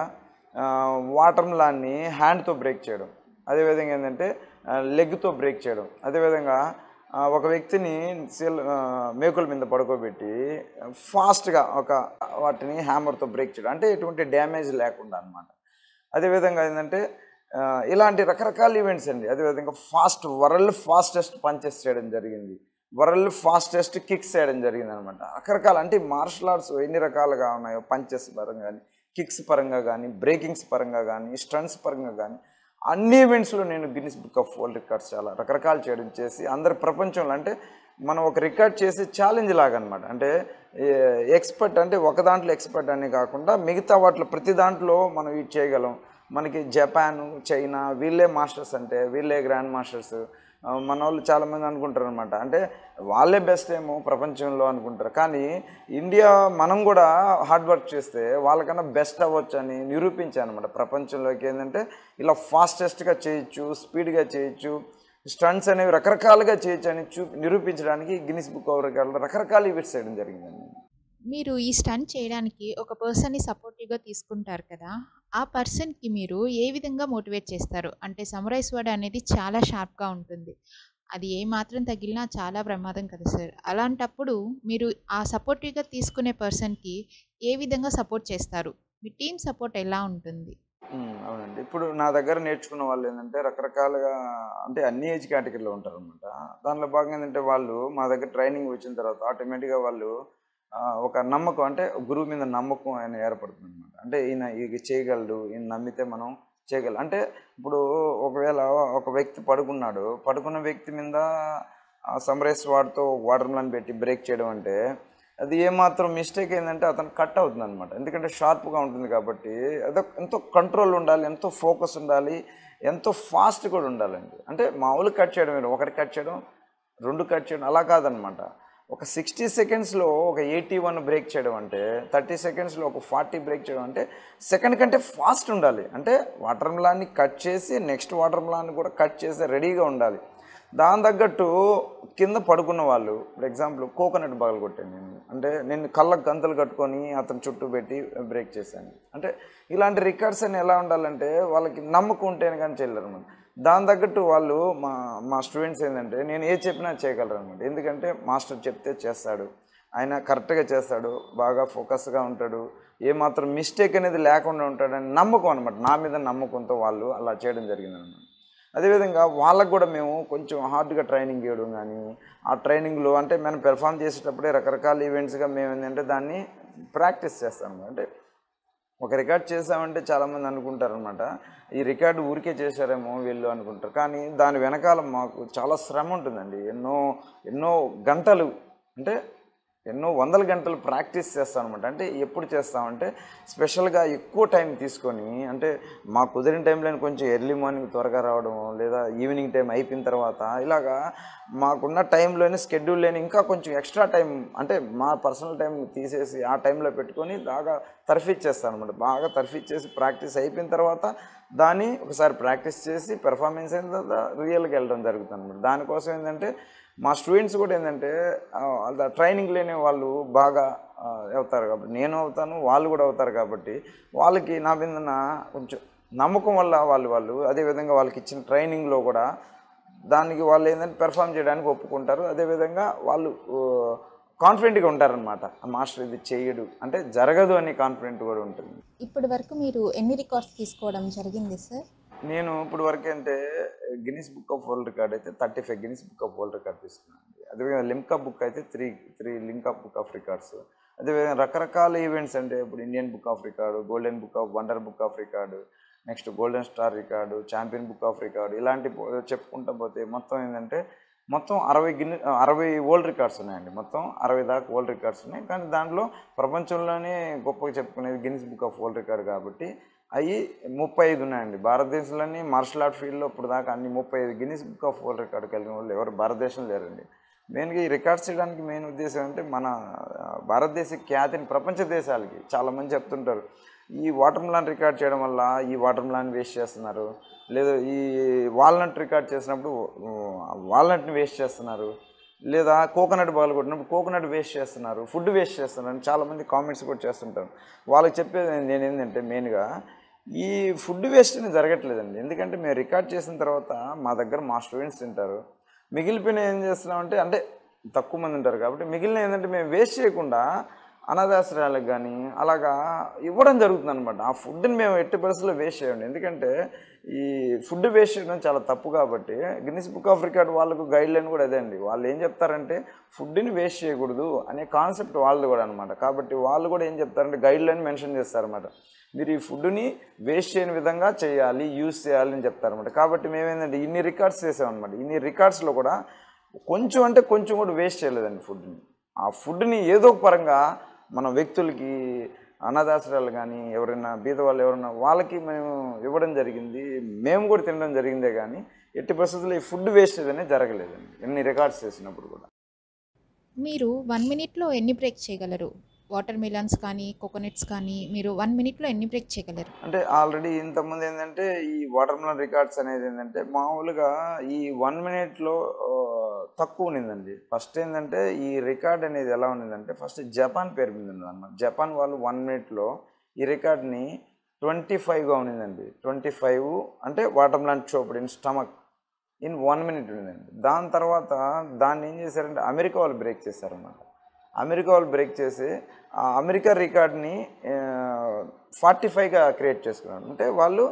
వాటర్ మెలాన్ని హ్యాండ్తో బ్రేక్ చేయడం, అదేవిధంగా ఏంటంటే లెగ్తో బ్రేక్ చేయడం, అదేవిధంగా ఒక వ్యక్తిని మేకుల మీద పడుకోబెట్టి ఫాస్ట్గా వాటిని హ్యామర్తో బ్రేక్ చేయడం, అంటే ఎటువంటి డ్యామేజ్ లేకుండా అనమాట. అదేవిధంగా ఏంటంటే ఇలాంటి రకరకాల ఈవెంట్స్ అండి. అదేవిధంగా వరల్డ్ ఫాస్టెస్ట్ పంచెస్ చేయడం జరిగింది, వరల్డ్ ఫాస్టెస్ట్ కిక్స్ చేయడం జరిగింది అనమాట. రకరకాల, అంటే మార్షల్ ఆర్ట్స్ ఎన్ని రకాలుగా ఉన్నాయో, పంచెస్ పరంగా కానీ, కిక్స్ పరంగా కానీ, బ్రేకింగ్స్ పరంగా కానీ, స్టంట్స్ పరంగా కానీ, అన్ని ఈవెంట్స్లో నేను Guinness book of world records చాలా రకరకాలు చేయడం చేసి అందరి ప్రపంచంలో, అంటే మనం ఒక రికార్డ్ చేసి ఛాలెంజ్ లాగా అనమాట. అంటే ఎక్స్పర్ట్ అంటే ఒక దాంట్లో ఎక్స్పర్ట్ అనే కాకుండా మిగతా వాటిలో ప్రతి దాంట్లో మనం ఇది చేయగలం. మనకి జపాను, చైనా వీళ్ళే మాస్టర్స్, అంటే వీళ్ళే గ్రాండ్ మాస్టర్స్. మన వాళ్ళు చాలామంది అనుకుంటారు అనమాట. అంటే వాళ్ళే బెస్ట్ ఏమో ప్రపంచంలో అనుకుంటారు, కానీ ఇండియా మనం కూడా హార్డ్ వర్క్ చేస్తే వాళ్ళకన్నా బెస్ట్ అవ్వచ్చు అని నిరూపించాను అనమాట. ప్రపంచంలోకి ఏంటంటే ఇలా ఫాస్టెస్ట్గా చేయొచ్చు, స్పీడ్గా చేయొచ్చు, స్టంట్స్ అనేవి రకరకాలుగా చేయొచ్చు అని నిరూపించడానికి గిన్నిస్ బుక్ ఆఫ్ రికార్డులో రకరకాల ఈవెంట్స్ చేయడం జరిగిందండి. మీరు ఈ స్టంట్ చేయడానికి ఒక పర్సన్‌ని సపోర్టివ్‌గా తీసుకుంటారు కదా! ఆ పర్సన్‌కి మీరు ఏ విధంగా మోటివేట్ చేస్తారు? అంటే సమురాయ్ స్వర్డ్ అనేది చాలా షార్ప్‌గా ఉంటుంది. అది ఏ మాత్రం తగిలినా చాలా ప్రమాదం కదా సార్! అలాంటప్పుడు మీరు ఆ సపోర్టివ్‌గా తీసుకునే పర్సన్‌కి ఏ విధంగా సపోర్ట్ చేస్తారు? మీ టీమ్ సపోర్ట్ ఎలా ఉంటుంది? అవునండి. ఇప్పుడు నా దగ్గర నేర్చుకున్న వాళ్ళు ఏంటంటే రకరకాలుగా, అంటే అన్ని ఏజ్ కేటగిరీలో ఉంటారనమాట. దానిలో భాగంగా ఏంటంటే వాళ్ళు మా దగ్గర ట్రైనింగ్ వచ్చిన తర్వాత ఆటోమేటిక్‌గా వాళ్ళు ఒక నమ్మకం, అంటే గురువు మీద నమ్మకం అనేది ఏర్పడుతుందనమాట. అంటే ఈయన ఇది చేయగలడు, ఈయన నమ్మితే మనం చేయగలం. అంటే ఇప్పుడు ఒకవేళ ఒక వ్యక్తి పడుకున్నాడు, పడుకున్న వ్యక్తి మీద సమ్రైజ్ వాడ్‌తో వాటర్ మెలన్ పెట్టి బ్రేక్ చేయడం అంటే అది ఏమాత్రం మిస్టేక్ ఏంటంటే అతను కట్ అవుతుందనమాట. ఎందుకంటే షార్ప్‌గా ఉంటుంది కాబట్టి ఎంతో కంట్రోల్ ఉండాలి, ఎంతో ఫోకస్ ఉండాలి, ఎంతో ఫాస్ట్ కూడా ఉండాలండి. అంటే మామూలుగా కట్ చేయడం వేరు, ఒకటి కట్ చేయడం, 2 కట్ చేయడం అలా కాదనమాట. ఒక 60 సెకండ్స్‌లో ఒక 81 బ్రేక్ చేయడం అంటే, 30 సెకండ్స్‌లో ఒక 40 బ్రేక్ చేయడం అంటే సెకండ్ కంటే ఫాస్ట్ ఉండాలి. అంటే వాటర్ మెలన్‌ని కట్ చేసి నెక్స్ట్ వాటర్ మెలన్‌ని కూడా కట్ చేసి రెడీగా ఉండాలి. దాని తగ్గట్టు కింద పడుకున్న వాళ్ళు, ఫర్ ఎగ్జాంపుల్ కోకోనట్ పగలగొట్టాను నేను. అంటే నేను కళ్ళకు గంతలు కట్టుకొని అతని చుట్టూ పెట్టి బ్రేక్ చేశాను. అంటే ఇలాంటి రికార్డ్స్ అన్ని ఎలా ఉండాలంటే వాళ్ళకి నమ్మకం ఉంటేనే కానీ చేయలేరు అనమాట. దాని తగ్గట్టు వాళ్ళు మా స్టూడెంట్స్ ఏంటంటే నేను ఏది చెప్పినా చేయగలరు అనమాట. ఎందుకంటే మాస్టర్ చెప్తే చేస్తాడు, ఆయన కరెక్ట్గా చేస్తాడు, బాగా ఫోకస్గా ఉంటాడు, ఏమాత్రం మిస్టేక్ అనేది లేకుండా ఉంటాడని నమ్మకం అనమాట. నా మీద నమ్మకంతో వాళ్ళు అలా చేయడం జరిగిందనమాట. అదేవిధంగా వాళ్ళకు కూడా మేము కొంచెం హార్డ్గా ట్రైనింగ్ ఇవ్వడం కానీ, ఆ ట్రైనింగ్లో అంటే మనం పెర్ఫామ్ చేసేటప్పుడే రకరకాల ఈవెంట్స్గా మేము ఏంటంటే దాన్ని ప్రాక్టీస్ చేస్తాము. అంటే ఒక రికార్డ్ చేసామంటే చాలామంది అనుకుంటారనమాట, ఈ రికార్డు ఊరికే చేశారేమో వీళ్ళు అనుకుంటారు, కానీ దాని వెనకాల మాకు చాలా శ్రమ ఉంటుందండి. ఎన్నో గంటలు, అంటే ఎన్నో వందల గంటలు ప్రాక్టీస్ చేస్తాం అనమాట. అంటే ఎప్పుడు చేస్తామంటే స్పెషల్గా ఎక్కువ టైం తీసుకొని, అంటే మాకు కుదిరిన టైంలో కొంచెం ఎర్లీ మార్నింగ్ త్వరగా రావడం, లేదా ఈవినింగ్ టైం అయిపోయిన తర్వాత ఇలాగా మాకున్న టైంలోనే స్కెడ్యూల్లోనే ఇంకా కొంచెం ఎక్స్ట్రా టైం, అంటే మా పర్సనల్ టైం తీసేసి ఆ టైంలో పెట్టుకొని బాగా తర్ఫీచ్చేస్తాను అనమాట. బాగా తర్ఫీచ్చేసి ప్రాక్టీస్ అయిపోయిన తర్వాత దాన్ని ఒకసారి ప్రాక్టీస్ చేసి పెర్ఫార్మెన్స్ అయిన తర్వాత రియల్గా వెళ్ళడం జరుగుతుంది అనమాట. దానికోసం ఏంటంటే మా స్టూడెంట్స్ కూడా ఏంటంటే ట్రైనింగ్ లేని వాళ్ళు బాగా అవుతారు కాబట్టి, నేను అవుతాను, వాళ్ళు కూడా అవుతారు కాబట్టి వాళ్ళకి నా మీద కొంచెం నమ్మకం వల్ల వాళ్ళు అదేవిధంగా వాళ్ళకి ఇచ్చిన ట్రైనింగ్లో కూడా దానికి వాళ్ళు ఏంటంటే పెర్ఫామ్ చేయడానికి ఒప్పుకుంటారు. అదేవిధంగా వాళ్ళు కాన్ఫిడెంట్గా ఉంటారనమాట. మాస్టర్ ఇది చేయడు అంటే జరగదు అని కాన్ఫిడెంట్ కూడా ఉంటుంది. ఇప్పటి వరకు మీరు ఎన్ని రికార్డ్స్ తీసుకోవడం జరిగింది సార్? నేను ఇప్పుడు వరకు అంటే Guinness book of world record అయితే 35 Guinness book of world record తీసుకున్నాను. అదేవిధంగా లిమ్కా బుక్ అయితే 3 లిమ్కా బుక్ ఆఫ్ రికార్డ్స్. అదేవిధంగా రకరకాల ఈవెంట్స్, అంటే ఇప్పుడు Indian book of record, golden book of wonder book of record, next golden star record, champion book of record, ఇలాంటి చెప్పుకుంటా పోతే మొత్తం ఏంటంటే మొత్తం 60 వరల్డ్ రికార్డ్స్ ఉన్నాయండి. మొత్తం 60 దాకా వరల్డ్ రికార్డ్స్ ఉన్నాయి. కానీ దాంట్లో ప్రపంచంలోనే గొప్పగా చెప్పుకునేది Guinness book of world record కాబట్టి అవి 35 ఉన్నాయండి. భారతదేశంలోని మార్షల్ ఆర్ట్ ఫీల్డ్లో ఇప్పుడు దాకా అన్ని 35 Guinness book of world record కలిగిన వాళ్ళు ఎవరు భారతదేశంలో లేరండి. మెయిన్గా ఈ రికార్డ్స్ చేయడానికి మెయిన్ ఉద్దేశం అంటే మన భారతదేశ ఖ్యాతిని ప్రపంచ దేశాలకి చాలామంది చెప్తుంటారు, ఈ వాటర్ మెలన్ రికార్డ్ చేయడం వల్ల ఈ వాటర్ మెలన్ వేస్ట్ చేస్తున్నారు, లేదా ఈ వాల్నట్ రికార్డ్ చేసినప్పుడు వాల్నట్ని వేస్ట్ చేస్తున్నారు, లేదా కోకోనట్ పగలగొట్టినప్పుడు కోకోనట్ వేస్ట్ చేస్తున్నారు, ఫుడ్ వేస్ట్ చేస్తున్నారు అని చాలామంది కామెంట్స్ కూడా చేస్తుంటారు. వాళ్ళకి చెప్పేది నేను ఏంటంటే మెయిన్గా ఈ ఫుడ్ వేస్ట్ అనేది జరగట్లేదండి. ఎందుకంటే మేము రికార్డ్ చేసిన తర్వాత మా దగ్గర మా స్టూడెంట్స్ తింటారు, మిగిలిపోయిన ఏం చేస్తున్నామంటే, అంటే తక్కువ మంది ఉంటారు కాబట్టి మిగిలిన ఏంటంటే మేము వేస్ట్ చేయకుండా అనాథాశ్రయాలకు కానీ అలాగా ఇవ్వడం జరుగుతుంది అనమాట. ఆ ఫుడ్ని మేము ఎట్టి పరిస్థితుల్లో వేస్ట్ చేయండి. ఎందుకంటే ఈ ఫుడ్ వేస్ట్ చేయడం చాలా తప్పు కాబట్టి గిన్నిస్ బుక్ ఆఫ్ రికార్డ్ వాళ్ళకు గైడ్ లైన్ కూడా అదే అండి. వాళ్ళు ఏం చెప్తారంటే ఫుడ్ని వేస్ట్ చేయకూడదు అనే కాన్సెప్ట్ వాళ్ళది కూడా అనమాట. కాబట్టి వాళ్ళు కూడా ఏం చెప్తారంటే గైడ్ లైన్ మెన్షన్ చేస్తారన్నమాట. మీరు ఈ ఫుడ్ని వేస్ట్ చేయని విధంగా చేయాలి, యూజ్ చేయాలి అని చెప్తారన్నమాట. కాబట్టి మేమేంటంటే ఇన్ని రికార్డ్స్ చేసామన్నమాట. ఇన్ని రికార్డ్స్లో కూడా కొంచెం అంటే కొంచెం కూడా వేస్ట్ చేయలేదండి ఫుడ్ని. ఆ ఫుడ్ని ఏదో ఒక పరంగా మన వ్యక్తులకి, అనాథాశ్రయాలు కానీ ఎవరైనా బీద వాళ్ళు ఎవరైనా వాళ్ళకి మేము ఇవ్వడం జరిగింది, మేము కూడా తినడం జరిగిందే. కానీ ఎట్టి పరిస్థితుల్లో ఈ ఫుడ్ వేస్టేజ్ అనేది జరగలేదండి ఎన్ని రికార్డ్స్ చేసినప్పుడు కూడా. మీరు 1 మినిట్‌లో ఎన్ని బ్రేక్ చేయగలరు? వాటర్ మిలన్స్ కానీ, కోకోనట్స్ కానీ మీరు 1 మినిట్‌లో ఎన్ని బ్రేక్ చేయగలరు? అంటే ఆల్రెడీ ఇంతకుముందు ఏంటంటే ఈ వాటర్ మిలన్ రికార్డ్స్ అనేది ఏంటంటే మామూలుగా ఈ 1 మినిట్లో తక్కువ ఉన్నిందండి. ఫస్ట్ ఏంటంటే ఈ రికార్డ్ అనేది ఎలా ఉన్నిందంటే ఫస్ట్ జపాన్ పేరు మీద ఉన్నదన్నమాట. జపాన్ వాళ్ళు 1 మినిట్లో ఈ రికార్డ్ని 25గా ఉన్నిందండి. 25 అంటే watermelon chopped in stomach in 1 minute ఉన్నిందండి. దాని తర్వాత దాన్ని ఏం చేశారంటే అమెరికా వాళ్ళు బ్రేక్ చేశారన్నమాట. అమెరికా వాళ్ళు బ్రేక్ చేసి అమెరికా రికార్డ్ని 45గా క్రియేట్ చేసుకున్నారు. అంటే వాళ్ళు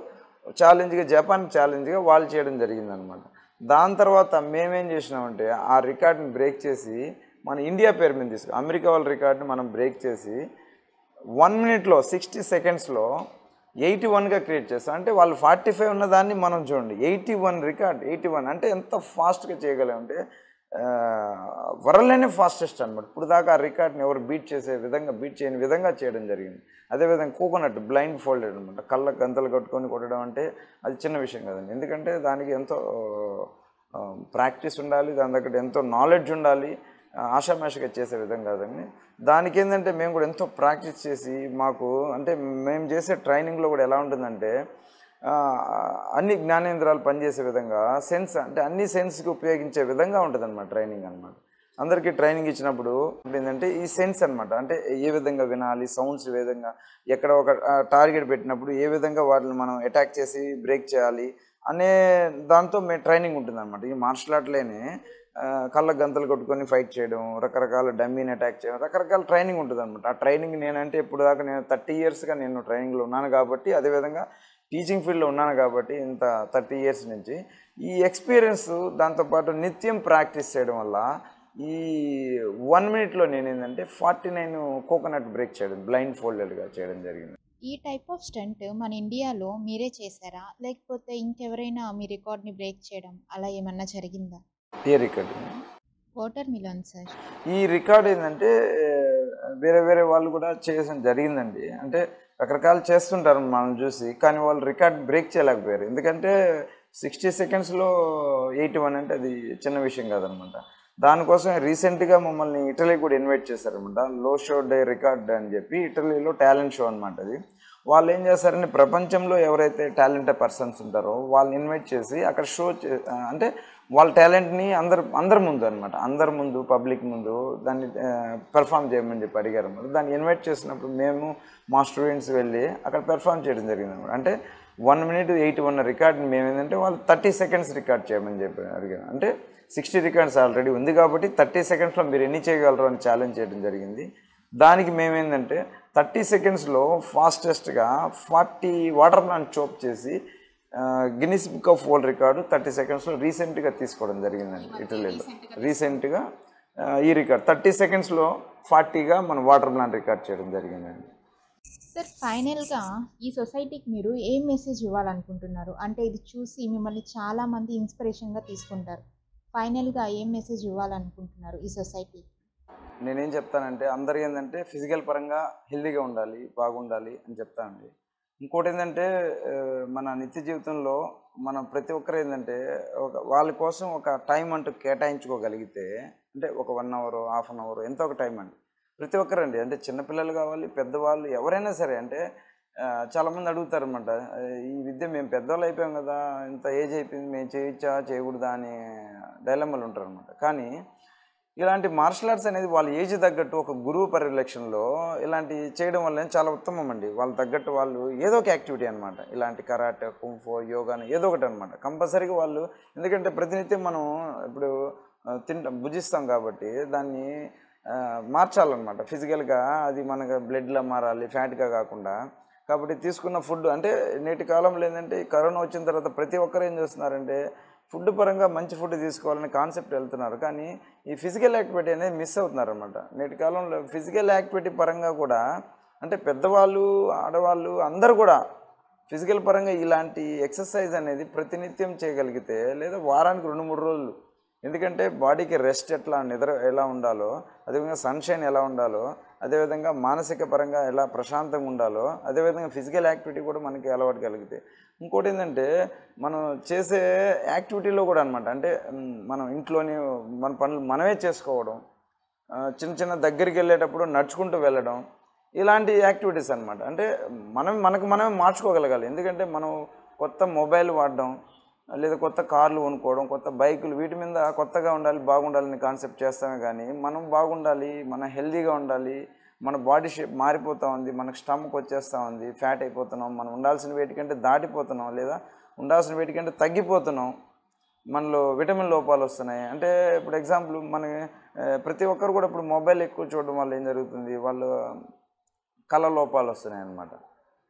ఛాలెంజ్గా జపాన్ ఛాలెంజ్గా వాళ్ళు చేయడం జరిగిందనమాట. దాని తర్వాత మేమేం చేసినామంటే ఆ రికార్డ్ని బ్రేక్ చేసి మన ఇండియా పేరు మీద తీసుకున్నాం. అమెరికా వాళ్ళ రికార్డ్ని మనం బ్రేక్ చేసి 1 మినిట్లో 60 సెకండ్స్లో 81గా క్రియేట్ చేస్తాం. అంటే వాళ్ళు 45 ఉన్న దాన్ని మనం చూడండి 81 రికార్డ్ 81 అంటే ఎంత ఫాస్ట్గా చేయగలమంటే వరల్డ్లోనే ఫాస్టెస్ట్ అనమాట. ఇప్పుడు దాకా ఆ రికార్డ్ని ఎవరు బీట్ చేయని విధంగా చేయడం జరిగింది. అదేవిధంగా కోకోనట్ బ్లైండ్ ఫోల్డెడ్ అనమాట. కళ్ళకు గంతలు కట్టుకొని కొట్టడం అంటే అది చిన్న విషయం కదండి. ఎందుకంటే దానికి ఎంతో ప్రాక్టీస్ ఉండాలి, దాని దగ్గర ఎంతో నాలెడ్జ్ ఉండాలి, ఆషామాషిగా చేసే విధం కాదండి. దానికి ఏంటంటే మేము కూడా ఎంతో ప్రాక్టీస్ చేసి మాకు అంటే మేము చేసే ట్రైనింగ్లో కూడా ఎలా ఉంటుందంటే అన్ని జ్ఞానేంద్రాలు పనిచేసే విధంగా అంటే అన్ని సెన్స్కి ఉపయోగించే విధంగా ఉంటుంది అన్నమాట ట్రైనింగ్ అనమాట. అందరికీ ట్రైనింగ్ ఇచ్చినప్పుడు ఏంటంటే ఈ సెన్స్ అనమాట. అంటే ఏ విధంగా వినాలి, సౌండ్స్ ఏ విధంగా, ఎక్కడ ఒక టార్గెట్ పెట్టినప్పుడు ఏ విధంగా వాటిని మనం అటాక్ చేసి బ్రేక్ చేయాలి అనే దాంతో మేము ట్రైనింగ్ ఉంటుంది అనమాట. ఈ మార్షల్ ఆర్ట్లోనే కళ్ళకు గంతలు కొట్టుకొని ఫైట్ చేయడం, రకరకాల డమ్మీని అటాక్ చేయడం, రకరకాల ట్రైనింగ్ ఉంటుంది అనమాట. ఆ ట్రైనింగ్ నేనంటే ఇప్పుడు దాకా నేను 30 ఇయర్స్గా నేను ట్రైనింగ్లో ఉన్నాను కాబట్టి, అదేవిధంగా టీచింగ్ ఫీల్డ్లో ఉన్నాను కాబట్టి ఇంత 30 ఇయర్స్ నుంచి ఈ ఎక్స్పీరియన్స్ దాంతోపాటు నిత్యం ప్రాక్టీస్ చేయడం వల్ల ఈ 1 మినిట్లో నేను ఏంటంటే 49 కోకోనట్ బ్రేక్ చేయడం బ్లైండ్ ఫోల్డెడ్గా చేయడం జరిగింది. ఈ టైప్ ఆఫ్ స్టంట్ మన ఇండియాలో మీరే చేశారా? లేకపోతే ఇంకెవరైనా మీ రికార్డ్ని బ్రేక్ చేయడం అలా ఏమన్నా జరిగిందా? ఏ రికార్డ్? Water melon sir. ఈ రికార్డ్ ఏంటంటే వేరే వాళ్ళు కూడా చేయడం జరిగిందండి. అంటే రకరకాలు చేస్తుంటారు మనం చూసి, కానీ వాళ్ళు రికార్డ్ బ్రేక్ చేయలేకపోయారు. ఎందుకంటే 60 సెకండ్స్లో 81 అంటే అది చిన్న విషయం కాదనమాట. దానికోసం రీసెంట్గా మమ్మల్ని ఇటలీ కూడా ఇన్వైట్ చేశారనమాట. లో షో డే రికార్డ్ అని చెప్పి ఇటలీలో టాలెంట్ షో అనమాట. అది వాళ్ళు ఏం చేస్తారంటే ప్రపంచంలో ఎవరైతే టాలెంటెడ్ పర్సన్స్ ఉంటారో వాళ్ళని ఇన్వైట్ చేసి అక్కడ అంటే వాళ్ళ టాలెంట్ని అందరి ముందు అనమాట, అందరి ముందు పబ్లిక్ ముందు దాన్ని పెర్ఫామ్ చేయమని చెప్పి అడిగారు అనమాట. దాన్ని ఇన్వైట్ చేసినప్పుడు మేము మా స్టూడెంట్స్ వెళ్ళి అక్కడ పెర్ఫామ్ చేయడం జరిగింది అనమాట. అంటే 1 మినిట్ 81 రికార్డ్ని మేము ఏంటంటే వాళ్ళు 30 సెకండ్స్ రికార్డ్ చేయమని చెప్పి అడిగాను. అంటే 60 రికార్డ్స్ ఆల్రెడీ ఉంది కాబట్టి 30 సెకండ్స్లో మీరు ఎన్ని చేయగలరు అని ఛాలెంజ్ చేయడం జరిగింది. దానికి మేమేంటంటే 30 సెకండ్స్లో ఫాస్టెస్ట్గా 40 వాటర్ మిలన్ చోప్ చేసి Guinness book of world record 30 సెకండ్స్లో రీసెంట్గా తీసుకోవడం జరిగిందండి ఇటలీలో. రీసెంట్గా ఈ రికార్డ్ 30 సెకండ్స్లో 40గా మన వాటర్ మిలన్ రికార్డ్ చేయడం జరిగిందండి. సార్, ఫైనల్గా ఈ సొసైటీకి మీరు ఏం మెసేజ్ ఇవ్వాలనుకుంటున్నారు? అంటే ఇది చూసి మిమ్మల్ని చాలామంది ఇన్స్పిరేషన్గా తీసుకుంటారు. ఫైనల్గా ఏం మెసేజ్ ఇవ్వాలనుకుంటున్నారు ఈ సొసైటీ? నేనేం చెప్తానంటే అందరికీ ఏంటంటే ఫిజికల్ పరంగా హెల్తీగా ఉండాలి, బాగుండాలి అని చెప్తానండి. ఇంకోటి ఏంటంటే మన నిత్య జీవితంలో మనం ప్రతి ఒక్కరు ఏంటంటే వాళ్ళ కోసం ఒక టైం అంటూ కేటాయించుకోగలిగితే, అంటే ఒక 1 అవర్, హాఫ్ అన్ అవర్, ఎంతో ఒక టైం అండి ప్రతి ఒక్కరండి. అంటే చిన్నపిల్లలు కావాలి, పెద్దవాళ్ళు ఎవరైనా సరే. అంటే చాలామంది అడుగుతారు అనమాట, ఈ విద్య మేము పెద్దవాళ్ళు అయిపోయాం కదా, ఇంత ఏజ్ అయిపోయింది, మేము చేయొచ్చా చేయకూడదా అని డైలమాలు ఉంటారు అనమాట. కానీ ఇలాంటి మార్షల్ ఆర్ట్స్ అనేది వాళ్ళ ఏజ్ తగ్గట్టు ఒక గురువు పరిరక్షణలో ఇలాంటి చేయడం వల్ల చాలా ఉత్తమం అండి. వాళ్ళ తగ్గట్టు వాళ్ళు ఏదో ఒక యాక్టివిటీ అనమాట, ఇలాంటి కరాటే, కుంఫో, యోగా ఏదో ఒకటి అనమాట కంపల్సరీగా వాళ్ళు. ఎందుకంటే ప్రతినిత్యం మనం ఇప్పుడు భుజిస్తాం కాబట్టి దాన్ని మార్చాలన్నమాట ఫిజికల్గా. అది మనకు బ్లడ్లో మారాలి, ఫ్యాట్గా కాకుండా. కాబట్టి తీసుకున్న ఫుడ్ అంటే నేటి కాలంలో ఏంటంటే కరోనా వచ్చిన తర్వాత ప్రతి ఒక్కరు ఏం చేస్తున్నారంటే ఫుడ్ పరంగా మంచి ఫుడ్ తీసుకోవాలనే కాన్సెప్ట్ వెళ్తున్నారు. కానీ ఈ ఫిజికల్ యాక్టివిటీ అనేది మిస్ అవుతున్నారు అనమాట. నేటి కాలంలో ఫిజికల్ యాక్టివిటీ పరంగా కూడా అంటే పెద్దవాళ్ళు, ఆడవాళ్ళు అందరూ కూడా ఫిజికల్ పరంగా ఇలాంటి ఎక్సర్సైజ్ అనేది ప్రతినిత్యం చేయగలిగితే, లేదా వారానికి 2-3 రోజులు. ఎందుకంటే బాడీకి రెస్ట్ ఎట్లా, నిద్ర ఎలా ఉండాలో, అదేవిధంగా సన్షైన్ ఎలా ఉండాలో, అదేవిధంగా మానసిక పరంగా ఎలా ప్రశాంతంగా ఉండాలో అదేవిధంగా ఫిజికల్ యాక్టివిటీ కూడా మనకి అలవాటు కలిగితే ఇంకోటి ఏంటంటే మనం చేసే యాక్టివిటీలో కూడా అనమాట అంటే మనం ఇంట్లోని మన పనులు మనమే చేసుకోవడం చిన్న చిన్న దగ్గరికి వెళ్ళేటప్పుడు నడుచుకుంటూ వెళ్ళడం ఇలాంటి యాక్టివిటీస్ అనమాట అంటే మనకు మనమే మార్చుకోగలగాలి ఎందుకంటే మనం కొత్త మొబైల్ వాడడం లేదా కొత్త కార్లు కొనుక్కోవడం కొత్త బైకులు వీటి మీద కొత్తగా ఉండాలి బాగుండాలని కాన్సెప్ట్ చేస్తామే కానీ మనం బాగుండాలి మనం హెల్తీగా ఉండాలి మన బాడీ షేప్ మారిపోతూ ఉంది మనకు స్టమక్ వచ్చేస్తూ ఉంది ఫ్యాట్ అయిపోతున్నాం మనం ఉండాల్సిన వెయిట్ కంటే దాటిపోతున్నాం లేదా ఉండాల్సిన వెయిట్ కంటే తగ్గిపోతున్నాం మనలో విటమిన్ లోపాలు వస్తున్నాయి అంటే ఇప్పుడు ఎగ్జాంపుల్ మన ప్రతి ఒక్కరు కూడా ఇప్పుడు మొబైల్ ఎక్కువ చూడడం వల్ల ఏం జరుగుతుంది వాళ్ళు కళ్ళ లోపాలు వస్తున్నాయి అన్నమాట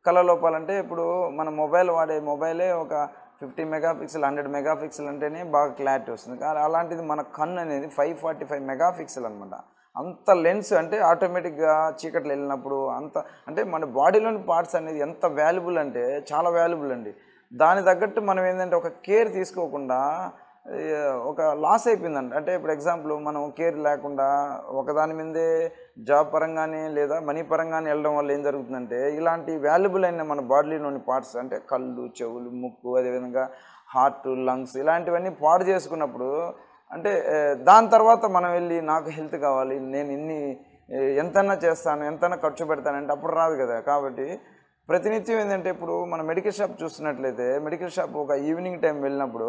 కళ్ళ లోపాలు అంటే ఇప్పుడు మన మొబైల్ వాడే మొబైలే ఒక 50 మెగాపిక్సెల్ 100 మెగాపిక్సెల్ అంటేనే బాగా క్లారిటీ వస్తుంది కానీ అలాంటిది మన కన్ను అనేది 545 మెగాపిక్సెల్ అనమాట అంత లెన్స్ అంటే ఆటోమేటిక్గా చీకట్లు వెళ్ళినప్పుడు అంత అంటే మన బాడీలోని పార్ట్స్ అనేది ఎంత వాల్యుబుల్ అంటే చాలా వాల్యుబుల్ అండి దాని తగ్గట్టు మనం ఏంటంటే ఒక కేర్ తీసుకోకుండా ఒక లాస్ అయిపోయిందండి అంటే ఇప్పుడు ఎగ్జాంపుల్ మనం కేర్ లేకుండా ఒకదాని మీదే జాబ్ పరంగానే లేదా మనీ పరంగానే వెళ్ళడం వల్ల ఏం జరుగుతుందంటే ఇలాంటి వాల్యుబుల్ అయిన మన బాడీలోని పార్ట్స్ అంటే కళ్ళు చెవులు ముక్కు అదేవిధంగా హార్ట్ లంగ్స్ ఇలాంటివన్నీ పాడు చేసుకున్నప్పుడు అంటే దాని తర్వాత మనం వెళ్ళి నాకు హెల్త్ కావాలి నేను ఎంతైనా చేస్తాను ఎంతైనా ఖర్చు పెడతానంటే అప్పుడు రాదు కదా కాబట్టి ప్రతినిత్యం ఏంటంటే ఇప్పుడు మన మెడికల్ షాప్ చూస్తున్నట్లయితే మెడికల్ షాప్ ఒక ఈవినింగ్ టైం వెళ్ళినప్పుడు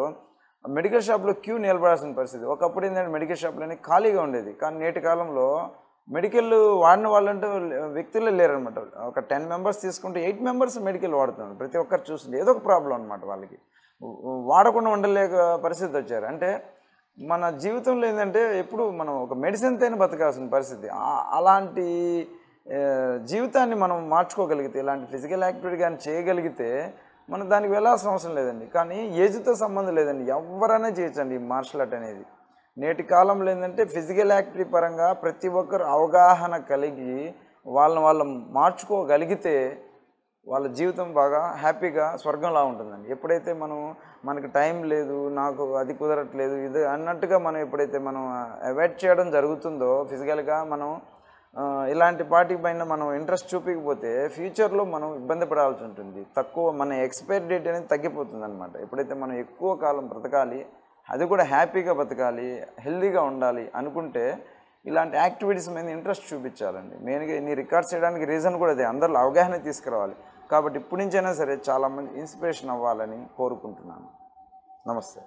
మెడికల్ షాప్లో క్యూ నిలబడాల్సిన పరిస్థితి ఒకప్పుడు ఏంటంటే మెడికల్ షాప్లోనే ఖాళీగా ఉండేది కానీ నేటి కాలంలో మెడికల్ వాడిన వాళ్ళంటూ వ్యక్తులే లేరనమాట ఒక 10 మెంబర్స్ తీసుకుంటే 8 మెంబర్స్ మెడికల్ వాడుతున్నారు ప్రతి ఒక్కరు చూస్తుంటే ఏదో ఒక ప్రాబ్లం అనమాట వాళ్ళకి వాడకుండా ఉండలేక పరిస్థితి వచ్చారు అంటే మన జీవితంలో ఏంటంటే ఎప్పుడు మనం ఒక మెడిసిన్తోనే బతకాల్సిన పరిస్థితి అలాంటి జీవితాన్ని మనం మార్చుకోగలిగితే ఇలాంటి ఫిజికల్ యాక్టివిటీ కానీ చేయగలిగితే మనం దానికి వెళ్ళాల్సిన అవసరం లేదండి కానీ ఏజ్తో సంబంధం లేదండి ఎవరైనా చేయొచ్చండి ఈ మార్షల్ ఆర్ట్ అనేది నేటి కాలంలో ఏంటంటే ఫిజికల్ యాక్టివిటీ పరంగా ప్రతి ఒక్కరు అవగాహన కలిగి వాళ్ళని మార్చుకోగలిగితే వాళ్ళ జీవితం బాగా హ్యాపీగా స్వర్గంలా ఉంటుందండి ఎప్పుడైతే మనకు టైం లేదు నాకు అది కుదరట్లేదు ఇది అన్నట్టుగా మనం ఎప్పుడైతే మనం అవాయిడ్ చేయడం జరుగుతుందో ఫిజికల్గా మనం ఇలాంటి వాటి పైన మనం ఇంట్రెస్ట్ చూపించకపోతే ఫ్యూచర్లో మనం ఇబ్బంది పడాల్సి ఉంటుంది తక్కువ మన ఎక్స్పైరీ డేట్ అనేది తగ్గిపోతుంది అనమాట ఎప్పుడైతే మనం ఎక్కువ కాలం బ్రతకాలి అది కూడా హ్యాపీగా బతకాలి హెల్తీగా ఉండాలి అనుకుంటే ఇలాంటి యాక్టివిటీస్ మీద ఇంట్రెస్ట్ చూపించాలండి మెయిన్గా ఇన్ని రికార్డ్స్ చేయడానికి రీజన్ కూడా అదే అందరిలో అవగాహన తీసుకురావాలి కాబట్టి ఇప్పటి నుంచైనా సరే చాలామంది ఇన్స్పిరేషన్ అవ్వాలని కోరుకుంటున్నాను నమస్తే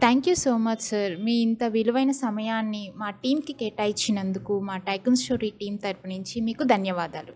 thank you so much sir మీ ఇంత విలువైన సమయాన్ని మా టీంకి కేటాయించినందుకు మా టైకూన్ స్టోరీ టీం తరపు నుంచి మీకు ధన్యవాదాలు